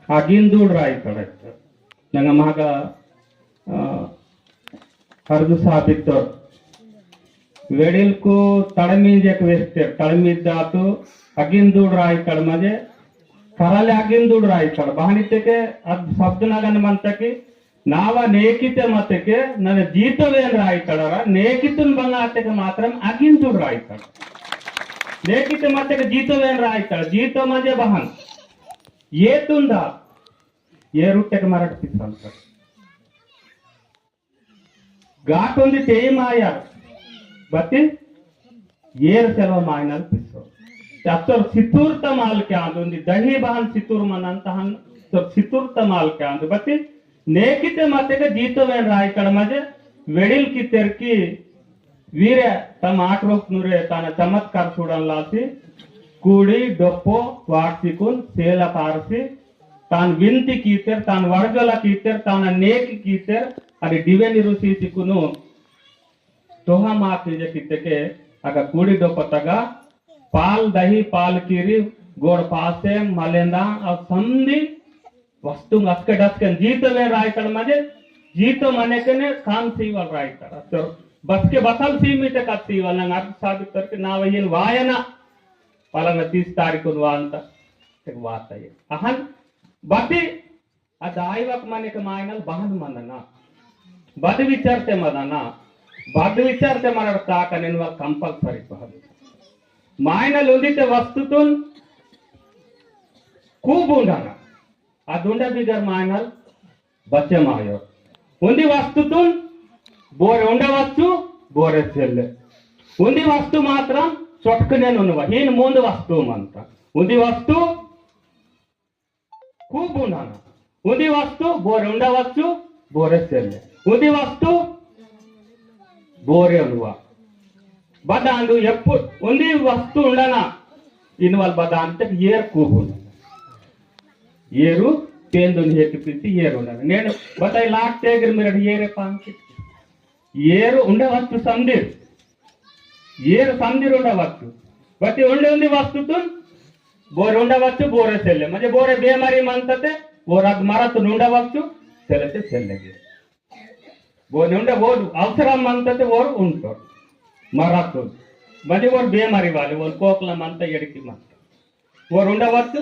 अगिंदूड राय कड़क नंगा मागा अर्ध साबित वेडिल को तड़मीज एक वेस्टे तड़मीज दातु अगिंदूड राय कड़ मजे कराले अगिंदूड राय कड़ बहानिते के अब शब्द नगन मंत की नावा नेकिते मते के नने जीतवेन राय कड़रा नेकितुन बंगाते के मात्रम अगिंदूड राय कड़ नेकिते मते के जीतवेन राय कड़ जीतो मजे बहन ये तुंदा ये रुट्टे के मराठ पिछान कर घाट उन्दी टेम आया बत्ती ये सेलव मायनल पिछो अत्तर सितूर्त माल के आंदो उन्दी दही बहन सितूर मनंत हन तो सितूर्त माल के आंदो बत्ती नेकिते मते के जीतो वेन राय कड़ मजे वेडिल की तेरकी वीरे तम आठ रोक नूरे ताना चमत्कार चूड़न लासी कूड़ी डोप्पो वार्तिकुन सेला पारसी तान विंती कीतेर तान वर्गला कीतेर तान नेक कीतेर अरे डिवेनी रुसी सिकुनु तोहा मात निजे कीते के अगर कूड़ी डोपतगा पाल दही पाल कीरी गोड़ पासे मलेंदा और संधि वस्तु अस्के डस्के जीतो वे राय कर मजे जीतो मने के ने काम सीवल राय कर तो बस के बसल सी मीटे का सीवल ना अर्थ साबित करके ना वही वायना पालन 30 तारीख वांत एक बात है अहन बाती अदायवक मने के मायनल बहन मनना बद विचारते मदना बद विचारते मरता कनेनवा कंपल्सरी बहन मायनल उंदिते वस्तुतुन खूब उंडना अदुंडा बिगर मायनल बच्चे मायो उंदी वस्तुतुन बोरे उंडवच्चु बोरे सेल्ले उंदी वस्तु मात्रम चोटकने नुनवा हीन मुंद वस्तु मंत उंदी वस्तु खूब उंडना उंदी वस्तु बोरे उंडवच्चु बोरे सेल्ले उंदी वस्तु बोरे उन्वा बदांडु एप्पुड उंदी वस्तु उंडना इनवल बदांते येर खूब उंडना येरु पेंदुन हेकि पिति येरु उंडना नेनु बताई लाट तेगर मिरड येरे पांकी येरु उंडवच्चु संदिर येर संदिर उंडवच्चु बति उंडे वस्तुतुन बोरे उंडवच्चु बोरे सेल्ले म्हणजे बोरे बेमारी म्हणतात बोरात मरत उंडवच्चु सेलते सेल्लेगे बोरे उंडे बोर अवसरम म्हणतात बोर उंटो मरत म्हणजे बोर बेमारी वाले बोर कोकला म्हणता एडकी म्हणता बोर उंडवच्चु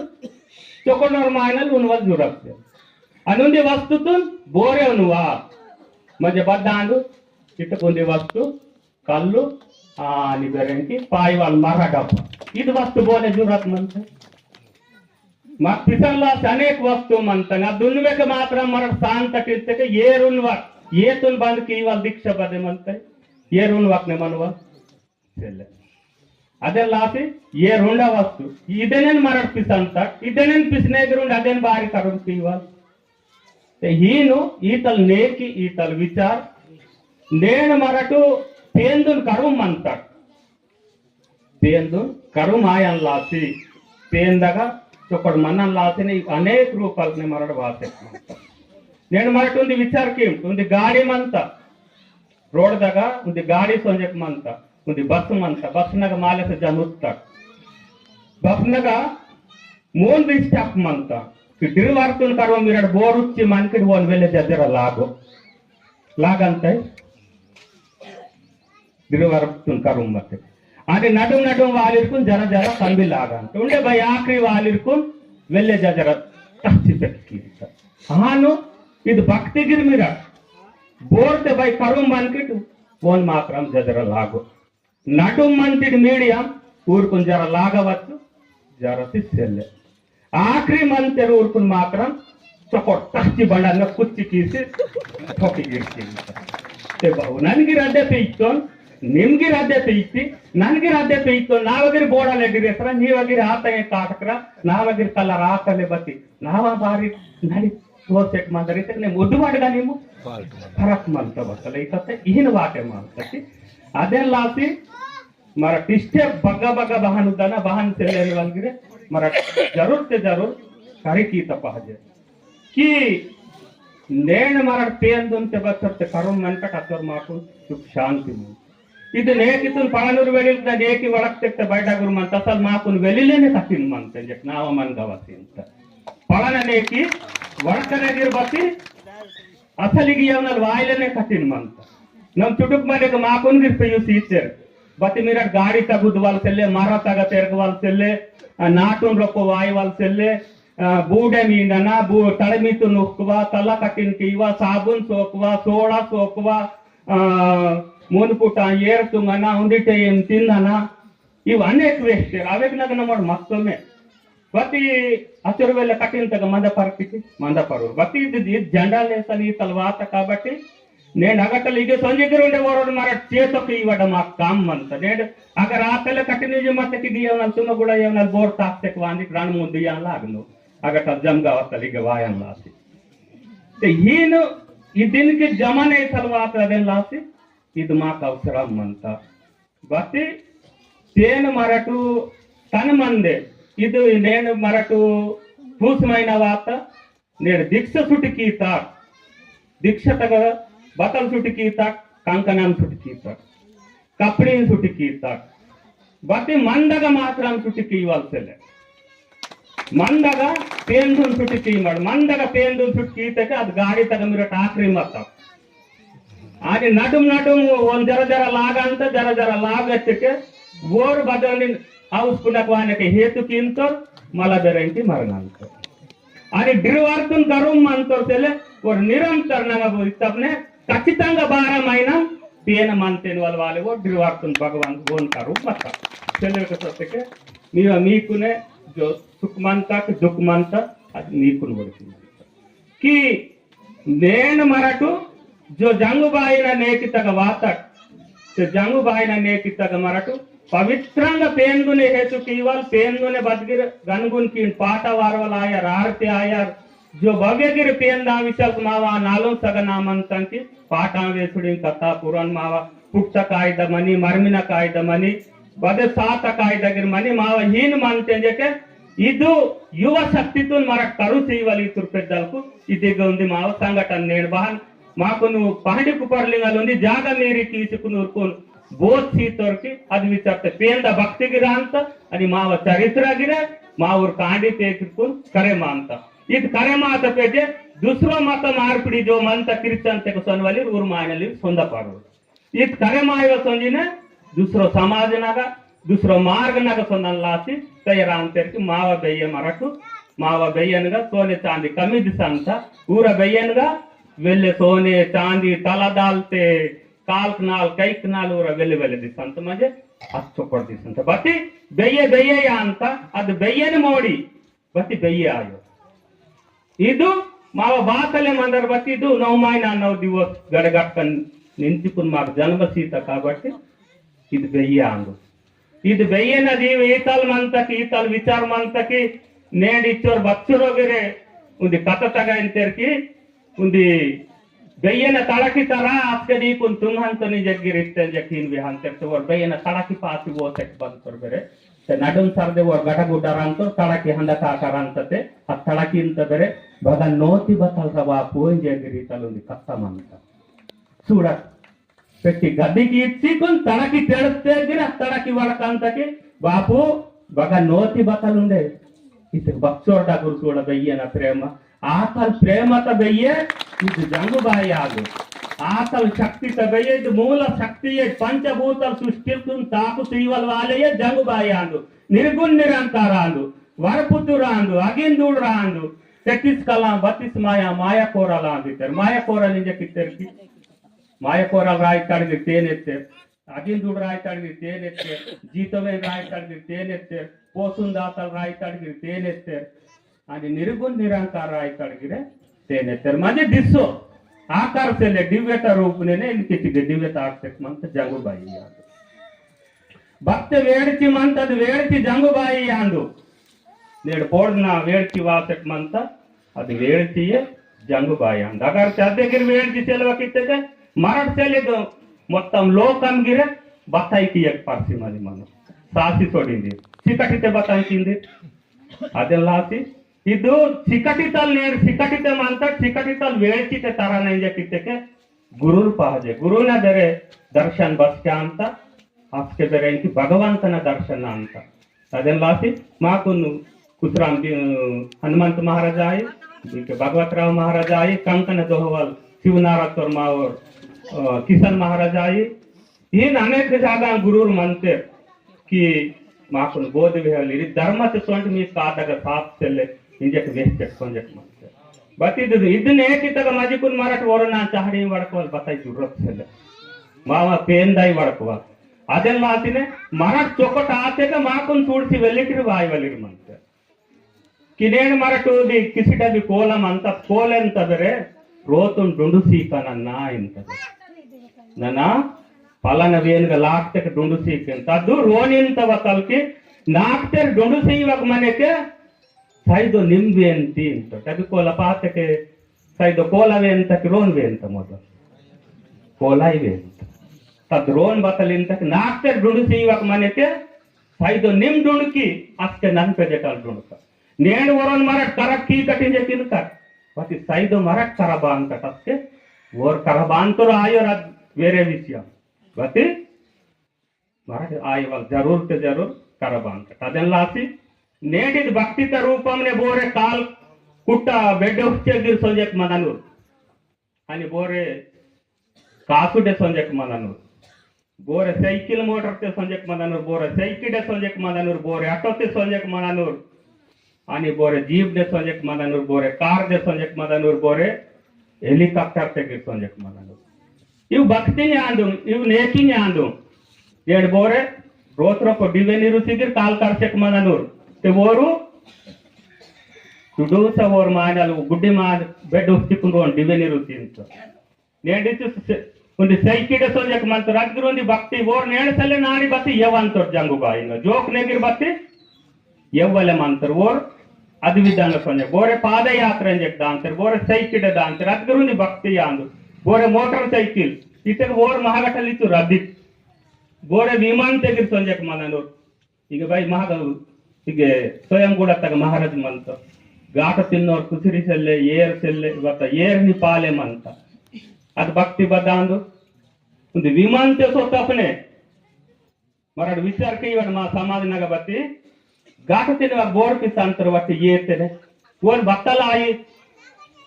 चोकोनर मायनल उनवल जुरपते अनुंदी वस्तुतुन बोरे उनवा म्हणजे बद्दांडु इतकोंदी वस्तु कल्लु आणि बेरेंकी पायवाल मराडप ಇದು ವಸ್ತು ಬೋಲೆ ಜುರತ್ ಮಂತ ಮತ್ ಪಿಸಲ್ಲ ಅನೇಕ ವಸ್ತು ಮಂತನ ದುನ್ವೆಕ ಮಾತ್ರ ಮರ ಶಾಂತ ಕಿರ್ತಕೆ ಏರುನ್ವ ಏತುನ್ ಬಂದ ಕೀವಲ್ ದೀಕ್ಷಾ ಬದೆ ಮಂತ ಏರುನ್ವಕ್ನೆ ಮನುವ ಸೆಲ್ಲ ಅದೆಲ್ಲ ಆಸಿ ಏರುಂಡ ವಸ್ತು ಇದೆನೇನ್ ಮರ ಪಿಸಂತ ಇದೆನೇನ್ ಪಿಸ್ನೇಗರುಂಡ ಅದೇನ್ ಬಾರಿ ಕರು ಕೀವಲ್ ಹೀನು ಈತಲ್ ನೇಕಿ ಈತಲ್ ವಿಚಾರ ನೇಣ ಮರಟು ಪೇಂದುನ್ ಕರು ಮಂತ पेंदु करू मायन लासी पेंदगा चोकड़ मनन लासी ने अनेक रूपालने मरड वासे नेनु मरट उंदी विचार कीम उंदी गाड़ी मंत रोड दगा उंदी गाड़ी सोंजक मंत उंदी बस मंत बस नग माले से जनुत्त बस नगा मून भी स्टॉप मंत कि दिरवार्तुन करू मिरड बोरुच्ची मनकिड वोन वेले जजरा लागो लागंते दिरवार्तुन करू मते आणि नडुम नडुम वालिरकुन जरा जरा कंबी लागान उंडे भाई आखरी वालिरकुन वेल्ले जरा तस्सी पेक्की हानु इद भक्ति गिर मिरा बोरते भाई करुम मनकिट वोन मात्रम जरा लागो नडुम मंतिड मीडियम ऊरकुन जरा लागवच्चु जरा सिस्सेल्ले आखरी मंतेर ऊरकुन मात्रम चोकोट तस्सी बंडन कुच्ची कीसी ठोकी गिरती ते बहु ननगी रद्दे पेइतोन निम्गी राध्याते इत्ती ननगी राध्याते इत्तो नावगिरी ಬೋಡಲೆ ಗಿರೇಸರ ನೀವಗಿರಿ ಆತಗೆ ಕಾಟಕರ ನಾವಗಿರಿ ಕಲ್ಲ ರಾಕಲೆ ಬತ್ತಿ ನಾವ ಬಾರಿ ನಡಿ ತೋರ್ಸೆಕ್ ಮಾದರಿ ತಕನೆ ಮುದ್ದು ಮಾಡಗ ನೀವು ಫರಕ್ ಮಂತ ಬತ್ತಲೆ ಇತತೆ ಇಹಿನ ವಾಟೆ ಮಾಡ್ತತಿ ಅದೆಲ್ಲಾಸಿ ಮರ ಟಿಸ್ಟೆ ಬಗ್ಗ ಬಗ್ಗ ಬಹನುದನ ಬಹನ್ ಸೆಲೆನೆ ವಲ್ಗಿರೆ ಮರ ಜरूर ते जरूर करी की तपाजे की नेण मरड पेंदुन ते बसते करून मनका कतर माकून सुख शांती ಇದು ನೇಕಿತುನ್ ಪಾಣೂರು ವೆಳಿಲ್ದ ನೇಕಿ ಒಳಕ್ತೆಕ್ತ ಬೈಡಾಗುರು ಮಂತ ಅಸಲ್ ಮಾಕುನ್ ವೆಲಿಲೇನೆ ಕತ್ತಿನ್ ಮಂತ ನಾವು ಮನ್ಗವಸಿ ಅಂತ ಪಳನನೇಕಿ ಒಳಕನೆಗಿರ್ಬತ್ತಿ ಅಸಲಿಗೆ ಅವನಲ್ಲಿ ವಾಯಿಲನೆ ಕಟ್ಟಿನ್ಮಂತ ನಮ್ ಚುಟುಕ್ ಮನೆಗೆ ಮಾಕೊಂದಿರ್ಪ ಯೂಸ್ ಇಚ್ಚಾರು ಬತ್ತಿ ಮೀರ ಗಾಡಿ ತಗುದು ವಾಲ್ಸೆಲ್ಲೆ ಮರ ತಗ ತೆರಗ ವಾಲ್ಸೆಲ್ಲೆ ನಾಟುನ್ ರೊಕ್ಕ ವಾಯು ವಾಲ್ಸೆಲ್ಲೆ ಬೂಡೆ ಮೀನನ ತಳಮೀತು ನುಕ್ಕುವ ತಲ್ಲ ಕಟ್ಟಿನ್ಕಿ ಇವ ಸಾಬೂನ್ ಸೋಕುವ ಸೋಳ ಸೋಕುವ ಮುನ್ಪುಟ ಏರ್ತುಂಗನ ಉಂಡಿಟೆ ಏನ್ ತಿನ್ನನ ಇವು ಅನೇಕ ವೇಸ್ಟ್ ಅವೇಗ ನೋಡಿ ಮತ್ತೊಮ್ಮೆ ಬತ್ತಿ ಹಸಿರು ವೇಳೆ కట్టిన తగ మందపరు బట్టి ఇది జెండాలేసని తలవాత కాబట్టి నేను అగట్టలు ఇగే సంజగిరి ఉండే ఓరోడు మర చేతకు ఇవ్వడం మా కామ్ అంత నేను అగర ఆకల కట్టిన మత్తకి దియవనాలు తుమ్మ కూడా ఏమన్నా బోర్ తాక్తెక్ వాంది రాను ముందు దియాలాగను అగట జంగా వస్తలు ఇగ వాయం లాసి ఈను ఈ దీనికి జమనే తలవాత అదేం లాసి ఇది మాకు అవసరం అంత బట్టి తేను మరటు తన మందే ಇದು ನೇನು ಮರಟು ಕೂಸುಮೈನ ವಾತ ನೇನು ದೀಕ್ಷ ಸುಟಿಕಿ ತಾಕ್ ದೀಕ್ಷ ತಗ ಬತಲ್ ಸುಟಿಕಿ ತಾಕ್ ಕಂಕನಾನ್ ಸುಟಿಕಿ ತಾಕ್ ಕಪ್ಪಡಿನ ಸುಟಿಕಿ ತಾಕ್ ಬತ್ತಿ ಮಂದಗ ಮಾತ್ರ ಸುಟಿಕಿ ಇವಾಲ್ಸೆಲೆ ಮಂದಗ ಪೇಂದುನ್ ಸುಟಿಕಿ ಮಾಡು ಮಂದಗ ಪೇಂದುನ್ ಸುಟಿಕಿ ತಕ್ಕೆ ಅದು ಗಾಡಿ ತಗ ಮಿರ ಟಾಕ್ರಿ ಮತ್ತ ಆಗಿ ನಡುಮ್ ಒಂದ್ ಜರ ಜರ ಲಾಗ ಅಂತ ಜರ ಲಾಗ ಹಚ್ಚಕ್ಕೆ ಓರ್ ಬದಲಿ हाऊसपुनक वाहण्याचे हेतू किंतर मला बेरांची मरणांतर आणि ड्रिवार्थून करून मानतो त्याला वर निरंतर नगने ఖచ్చితంగా 12 महीना पेन मानते वाले वो ड्रिवार्थून भगवान गोन करू मत चले सत्य मीकुने जो सुख मानता कि दुख मानता అది మీకును పడుతుంది कि నేను మరటు जो జంగుబాయిన నేకితగ వాతట్ జంగుబాయిన నేకితగ మరటు पवित्रांग पेंदुने हेतु केवल पेंदुने बदगिर गनगुन की पाटा वारवल आयर आरती आयर जो भव्यगिर पेंदा विचल मावा नालों सगनामंतं की पाटा वेसुड़ी कथा पुराण मावा पुट्ट कायद मनी मर्मिन कायद मनी बदे सात कायदगिर मनी मावा हीन मानते जके इदु युव शक्तितुन मर करू सेवली तुर्पेद्दलकु इदिगे उंदी मावा संघटन नेड बहन माकुनु पहंडी कुपर्लिंगलुंदी जाग मेरी कीसुकुनु उर्कुन बोध सीतोर्की అది విచారతే పేంద భక్తిగిరాంత అని మావ చరిత్రగిరే మావూర్ కాండి పేకిర్కున్ करे मानता ఇది करे माता पेजे दूसरो मत मारपिडी जो मंत कीर्तन ते सोनवली ऊर मायनली सोंदपारो ఇది करे मायव सोंजिने दूसरो समाज नागा दूसरो मार्ग नागा सोंदन लासी तयरांतेर्की माव बेय मरटु माव बेयनगा सोने चांदी कमी दिसंत ऊर बेयनगा वेल्ले सोने चांदी तला दालते काल नाल कैक नाल ऊर वेल्ले वेल्ले दिसंत म्हणजे अच्छो पड़ दिसंत बत्ती बेయ్య ಅಂತ ಅದು ಬೆಯ್ಯನ ಮೋಡಿ ಬತ್ತಿ ಬೆಯ್ಯ ಆಯೋ ಇದು ಮಾವ ಬಾತಲೆ ಮಂದರ್ ಬತ್ತಿ ಇದು 9 ಮहीना 9 ದಿವಸ ಗಡಗಟ್ಟನ್ ನಿಂತಿಪುನ್ ಮಾಗ ಜನ್ಮ ಸೀತ కాబట్టి ಇದು ಬೆಯ್ಯ ಅಂದು ಇದು ಬೆಯ್ಯನ ದೀವ ಈತಲ್ ಮಂತಕಿ ಈತಲ್ ವಿಚಾರ ಮಂತಕಿ ನೇಡಿ ಇಚ್ಚೋರ್ ಬಚ್ಚುರೋಗಿರೆ ಉಂದಿ ಕಥ ತಗ ಎಂತೆರ್ಕಿ ಉಂದಿ बेयन तड़की तरा आपके दी कुन तुम हन तो नहीं जगह रिश्ते जकीन भी हन तेरे वो बेयन तड़की पासी वो सेट बंद कर बेरे ते नडुम सरदे वो गटा गुडारां तो तड़की हंदा का करां तते अब तड़की इंत बेरे भगन नोती बतल रवा पोइन जगह रितल उन्दी कत्ता मानता सूड़ा पेटी गद्दी की इच्छी कुन तड़की तेड़ते गिरा तड़की वाला कांता के बापू भगन नोती बतल उन्दे इसे बक्सोड़ा गुरुसोड़ा बेयन प्रेम आकल प्रेमत बेయ్య ಇದು ಜಂಗುಬಾಯಿ ಆಗು आकल शक्ति तबये मूल शक्ति पंचभूतल सृष्टि ताकु सीवल वाले जंगुबाई आंदु निर्गुण निरंकार आंदु वरपुत्र आंदु अगिंदूड़ आंदु 33 कला 32 माया माया कोरल आंदितर माया कोरल इंजे कितरकी माया कोरल राय तड़गे तेनेते अगिंदूड़ राय तड़गे तेनेते जीतवे राय तड़गे तेनेते पोसुंदातल राय तड़गे तेनेते आणि निर्गुण निरंकार राय तड़गे तेनेते म्हणजे दिसो आकार से दिव्यता रूप ने इनकी दिव्यता आक्षेप मंत जंगुबाई भक्त वेड़ची मंत वेड़ची जंगुबाई आंदु नेड़ पोड़ना वेड़ची वासक मंत अद वेड़ची जंगुबाई आंद अगर चद्दगिर वेड़ची सेलवा किते मरड सेले మొత్తం లోకం గిరే బతాయికి एक पारसी माली मनो सासी सोडिंदी चिकटिते बताइकिंदी ಅದೆಲ್ಲಾಸಿ ಇದು ಚಿಕಟಿತಲ್ ನೇರ್ ಚಿಕಟಿತೆ ಮಾಂತ ಚಿಕಟಿತಲ್ ವೇಳ್ಚಿತೆ ತರ ನೈಜೆ ಕಿತ್ತಕ್ಕೆ ಗುರುರ್ ಪಾಹಜೆ ಗುರುನ ಬೇರೆ ದರ್ಶನ ಬಸ್ಕೆ ಅಂತ ಆಸ್ಕೆ ಬೇರೆ ಇಂಕಿ ಭಗವಂತನ ದರ್ಶನ ಅಂತ ಅದೆಲ್ಲಾಸಿ ಮಾಕುನು कुसराम हनुमंत महाराज आए, भगवतराव महाराज आए, कंकन दोहवाल शिवनारायण मावर किशन महाराज आए. इन अनेक जागा गुरु मनते कि माకు బోధ వేయాలి ధర్మత సొంట మీ కాదగ సాఫ్ చెల్లె ఇంజెక్ వేస్ట్ కొంజెక్ మనತೆ ಬಟ್ ಇದು ನೇಕಿತಗ ಮಜಿಕುನ್ ಮರಾಠ ವರನ ಚಾಹಡಿ ವಡಕವಲ್ ಬತಾಯಿ ಜುರತ್ ಚೆಲ್ಲೆ ಮಾವ ಪೇಂದಾಯಿ ವಡಕವ ಅದೆಲ್ಲ ಮಾತಿನೆ ಮರಾಠ ಚೊಕಟ ಆತೆಗ ಮಾಕುನ್ ಸೂಡ್ಸಿ ವೆಲ್ಲಿಟಿರು ವಾಯಿ ವಲಿರು ಮಂತೆ ಕಿನೇಣ ಮರಾಠ ದಿ ಕಿಸಿಟದಿ ಕೋಲಂ ಅಂತ ಕೋಲೆ ಅಂತದರೆ ರೋತುನ್ ಡುಂಡು ಸೀಕನನ್ನ ಇಂತದೆ ನನ फलाना वेन का लाख तक डुंडू सीख तदु रोनिन तव कलकी नाकतेर डुंडू सीवक मने के साइदो निम्बेन तीन तो तभी कोला पाते के साइदो कोला वेन तक रोन वेन त मोद कोला ही वेन तद रोन बतलिन तक नाकतेर डुंडू सीवक मने के साइदो निम डुंडकी अस्के नन पे जटल डुंडका नेण वरन मरट करक की कटिन जे किन कर बाकी साइदो मरट करबान कटस्के वोर करबान तो आयो रद वेरे विषय बती मराठी आई वाल जरूर ते जरूर करबान तदೆಲ್ಲಾಸಿ नेडिद भक्तित रूपमने बोरे काल कुट्टा बेड उच्चे गिर संजक मननूर आणि बोरे कासुडे संजक मननूर बोरे साइकिल मोटर ते संजक मननूर बोरे साइकिडे संजक मननूर बोरे ऑटो ते संजक मननूर आणि बोरे जीप दे संजक मननूर बोरे कार दे संजक मननूर बोरे हेलिकॉप्टर ते गिर संजक मननूर इव भक्ति आंदू इव नेकी आंदू येड बोरे रोत्र को डिवे नीरु सिगिर काल करसेक मननूर ते वोरू सुडूस वोर मानल गुड्डी मान बेड उस्तिकुंडोन डिवे नीरु तिंत नेडिचु उंडी सैकिडे सोजक मंतर अग्रुंदी भक्ति वोर नेडसले नाडी बत्ती यवंतर जंगु बाइन जोक नेगिर बत्ती यव्वले मंतर वोर अद्विदांग सोने बोरे पादयात्रा ಎಂಜೆಕ್ ದಾಂತರ बोरे सैकिडे ದಾಂತರ अग्रुंदी भक्ति आंदू बोरे मोटर साइकिल इतने वोर महागठली तो रद्दी बोरे विमान तेगिर संजक मननूर ಈಗ भाई महाग ಈಗ स्वयं ಕೂಡ ತಗ महाराज ಮಂತ ಘಾಟ ತಿನ್ನೋರ್ ಕುಸಿರಿ ಸೆಲ್ಲೆ ಏರ್ ಸೆಲ್ಲೆ ಇವತ್ತ ಏರ್ ನಿಪಾಲೆ ಮಂತ ಅದು ಭಕ್ತಿ ಬದಾಂದು ಒಂದು विमान ते सोत अपने मराठ विचार के इवन मा समाज नग बत्ती ಘಾಟ ತಿನ್ನುವ ಬೋರ್ ಪಿಸಾಂತರ ವಟ್ಟಿ ಏತೆನೆ ಓನ್ ಭಕ್ತಲ ಆಯಿ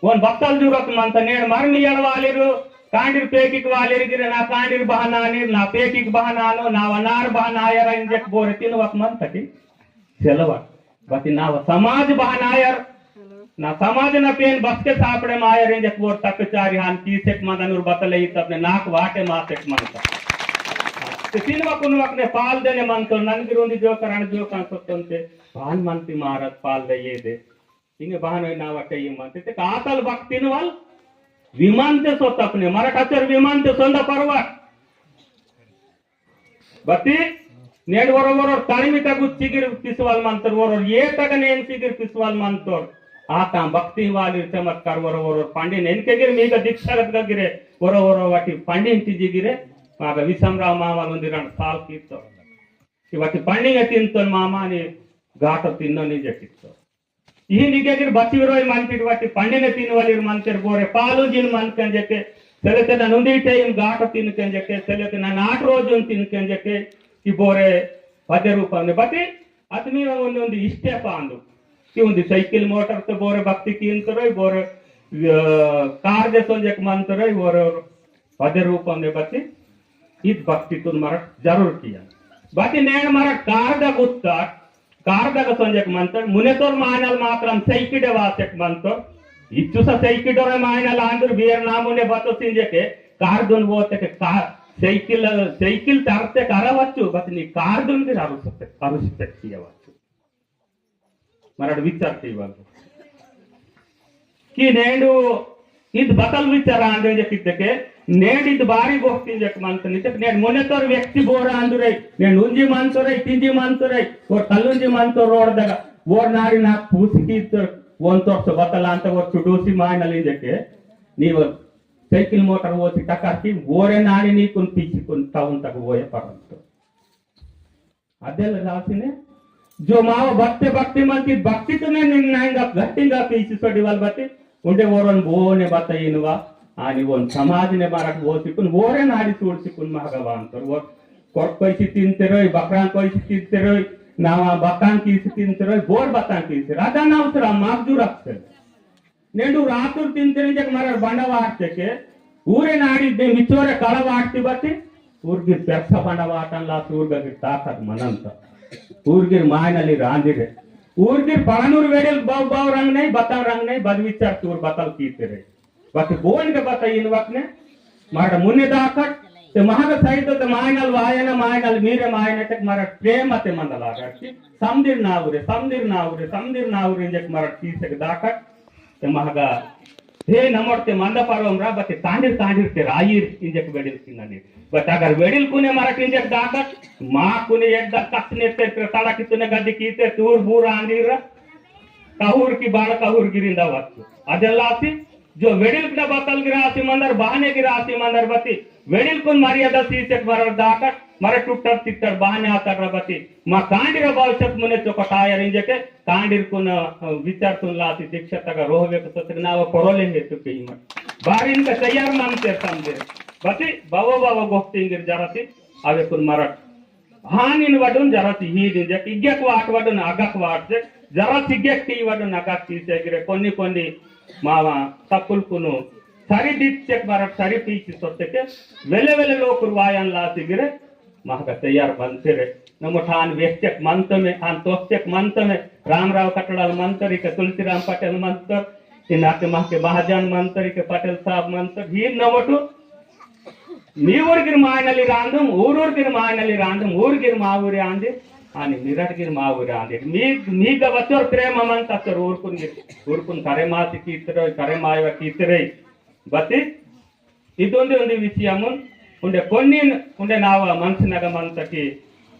ओन भक्तल जुरत मंत नेड मरनी वालिरु कांडिर पेकिक वालिरगिर ना कांडिर बहना नीर ना पेकिक बहना नो ना वनार बहना आयर इंजेक बोरे तिनवक मंतटी सेलवा बति ना समाज बहना आयर ना समाज न पेन बसके सापड़े मायर इंजेक बोर तक चारी हान तीसेक मननूर बतले तबने नाक वाटे मासेक मंत तिनवक उनवक ने पाल देने मंतो ननगिरोंदी जो करण जो कांसोतंते भान मंती महाराज पाल दे ये दे इंगे बहान नावटे ये मानते ते कातल भक्तिन वाल विमान ते सोत अपने मराठाचर विमान ते सोंदा परवा बत्ती नेड वरोवर ताळीमिता गुच्चिगिर पिसवाल मंतर वरोवर ये तक नेन सिगिर पिसवाल मंतर आता भक्ति वाली चमत्कार वरोवर पांडे नेन के गिर मीग दीक्षागत गगिरे वरोवर वाटी पांडे तिजिगिरे माग विसमराव मामा लुंदिरण साल कीतो कि वाटी पांडे तिंतन मामा ने घाट तिन्नो निजे कीतो ಈ ನಿಗೆಗಿರ್ ಬಚ್ಚಿರೋಯ್ ಮಂತಿರ್ ವಾಟಿ ಪಂಡಿನ ತಿನ್ವಲಿರ್ ಮಂತಿರ್ ಬೋರೆ ಪಾಲು ಜಿನ್ ಮಂಕಂಜಕ್ಕೆ ಸೆಲೆತನ ನುಂದಿ ಟೈಮ್ ಘಾಟ ತಿನ್ಕಂಜಕ್ಕೆ ಸೆಲೆತನ ನಾಟ್ ರೋಜು ತಿನ್ಕಂಜಕ್ಕೆ ಈ ಬೋರೆ ಪದ್ಯ ರೂಪನೆ ಬತಿ ಅತ್ಮಿ ಒಂದು ಇಷ್ಟೇ ಪಾಂದು ಈ ಒಂದು ಸೈಕಲ್ ಮೋಟರ್ ತ ಬೋರೆ ಭಕ್ತಿ ಕಿಂತರೋಯ್ ಬೋರೆ कार दे संजक मंतरोय ಬೋರೆ ಪದ್ಯ ರೂಪನೆ ಬತಿ ಇದ್ ಭಕ್ತಿ ತುನ್ ಮರ ಜरूर किया बाकी नेण मर कार दा गुत्ता कारदाग संजक मंतर मुनेतोर मायनल मात्रम सैकिडे वासेक मंतर इच्छुसा सैकिडोर मायनल आंदुर बियर नामुने बतो सिंजके कार दुन वोते के कार सैकिल तरते करवच्चु बतनी कार दुन गे अरुसते कियवच्चु मरड विचारते इवाग कि नेंडु इद बतल विचार आंदे जकिದ್ದಕ್ಕೆ नेडिद बारी गोष्टी जक मंत नितक नेड मुनेतोर व्यक्ति बोर आंदुरे नेड उंजी मंतोरे तिंजी मंतोरे और कल्लुंजी मंतोर रोडदाग बोर नारी ना पूसिकी ओन तोर्स बतला ಅಂತ और चुडूसी मायनली जके ನೀವು ಸೈಕಲ್ ಮೋಟಾರ್ ಓಸಿ ಟಕಾಕಿ ಬೋರೆ ನಾಡಿ ನೀ ಕುನ್ ಪೀಚಿ ಕುನ್ ಟೌನ್ ತಕ ಹೋಯ ಪರಂತ ಅದೆಲ್ಲ ರಾಸಿನೆ जो माव भक्ति भक्ति मंती भक्ति तो ने निन्नांगा घट्टिंगा पीची सोडिवाल बते उंडे वोरन बोने बतयिनवा आणि वन समाजने मराठ बोसिकुन वोरे नाडी सोडसिकुन महागवान तर वर कोर्क पैसे तिनतेरोय बकरान पैसे तिनतेरोय ನಾವು ಬತ್ತಾನ್ ಕೀಸಿ ತಿಂತಿರೋ ಬೋರ್ ಬತ್ತಾನ್ ಕೀಸಿರ ಅದನ್ನ ಅವಸರ ಮಾಗ್ದೂರ್ ಆಗ್ತದೆ నేను రాత్రులు తింటే మరి బండవ ఆడితే ఊరే నాడిద్దే మిచ్చోరే కళవ ఆడితే బట్టి ఊరికి పెద్ద బండవ ఆటంలా ఊరికి తాకదు మనంతా ఊరికి మాయనల్లి రాందిరే ఊరికి పడనూరు వేడలు బావు బావు రంగనే బత్తాం రంగనే బదివిచ్చారు తూరు బత్తలు తీసిరే బట్టి బోన్కి బత్త ఈయన వక్కనే మాట మున్ని దాకా మహాగ సైతం మాయనలు వాయన మాయనలు మీరే మాయనట్టే మర ప్రేమతే మందలాగాడికి సందిర్ నావురే సందిర్ నావురే సందిర్ నావురే అని చెప్పి మర తీసే దాకా మహాగా हे नमोडते मंद पारवम रा बते तांडीर तांडीर ते राईर इंजक वेडिल किन्नानी बट अगर वेडिल कुने मराठी इंजक दाकत मा कुने एकदा कचने ते तडा कितने गद्दी कीते तूर बूर आंदीर कहूर की बाळ कहूर गिरिंदा वस्तु अदल्लासी जो वेडिल क बतल गिरासी मंदर बहाने गिरासी मंदर बती वेडिल कुन मर्यादा सीसे मरर दाकत मरे टुट्टर तिट्टर बहाने आतर बती मा कांडीर भविष्यत मुने चोकटायर इंजके कांडीर कुन विचारतून लासी दीक्षातगा रोहवेक तोत्र नाव कोरोले हेतु के इमत बारिन का तैयार मानते समझे बती बावो बावो गोष्टींगिर जरासी आवे कुन मरट हानिन वडून जरासी ही इंजक इग्गक वाट वडून अगक वाट से जरासी इग्गक टी वडून अगक तीसेगिरे कोन्नी कोन्नी मावा तपुल कुनु सरी दीक्षक मरट सरी पीची सोते वेले वेले लोकुर वायन लासी गिरे महागा तैयार बनते रे नमोठान वेस्टक मंत्र में आन तोस्टक मंत्र में रामराव कटड़ाल मंत्र के तुलसीराम पटेल मंत्र इनाके मह के महाजन मंत्र के पटेल साहब मंत्र ही नमोटू नीवुर्गिर मायनली रांदम ऊरूर्गिर मायनली रांदम ऊर्गिर मावुरी आंदे आणि मिरटगिर मावुरी आंदे मी गवचोर प्रेम मंत असर ऊर्कुन करे मासी कीतरे करे मायव कीतरे बती ಇದೊಂದೇ ಒಂದು ವಿಷಯ ಉಂಡೆ కొన్ని ಉಂಡೆ ನಾವು ಮನಸ್ಸಿನಾಗ ಮಂತಕ್ಕೆ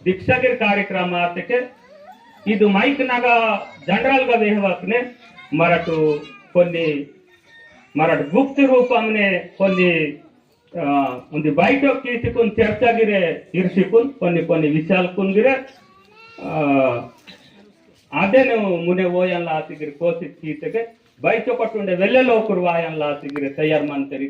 ದೀಕ್ಷಾಗಿರ್ ಕಾರ್ಯಕ್ರಮ ಆತಕ್ಕೆ ಇದು ಮೈಕ್ ನಾಗ ಜನರಲ್ గా వేహవకనే మరటు కొన్ని మరటు గుప్త రూపంనే కొన్ని ఉంది బయట తీసుకొని చర్చగిరే ఇర్సికున్ కొన్ని కొన్ని విషయాలు కున్గిరే అదేను మునే ఓయన్ లాసిగిరి కోసి కీతకే బయట కొట్టుండే వెల్లెలో కుర్వాయన్ లాసిగిరి తయారు మంతరి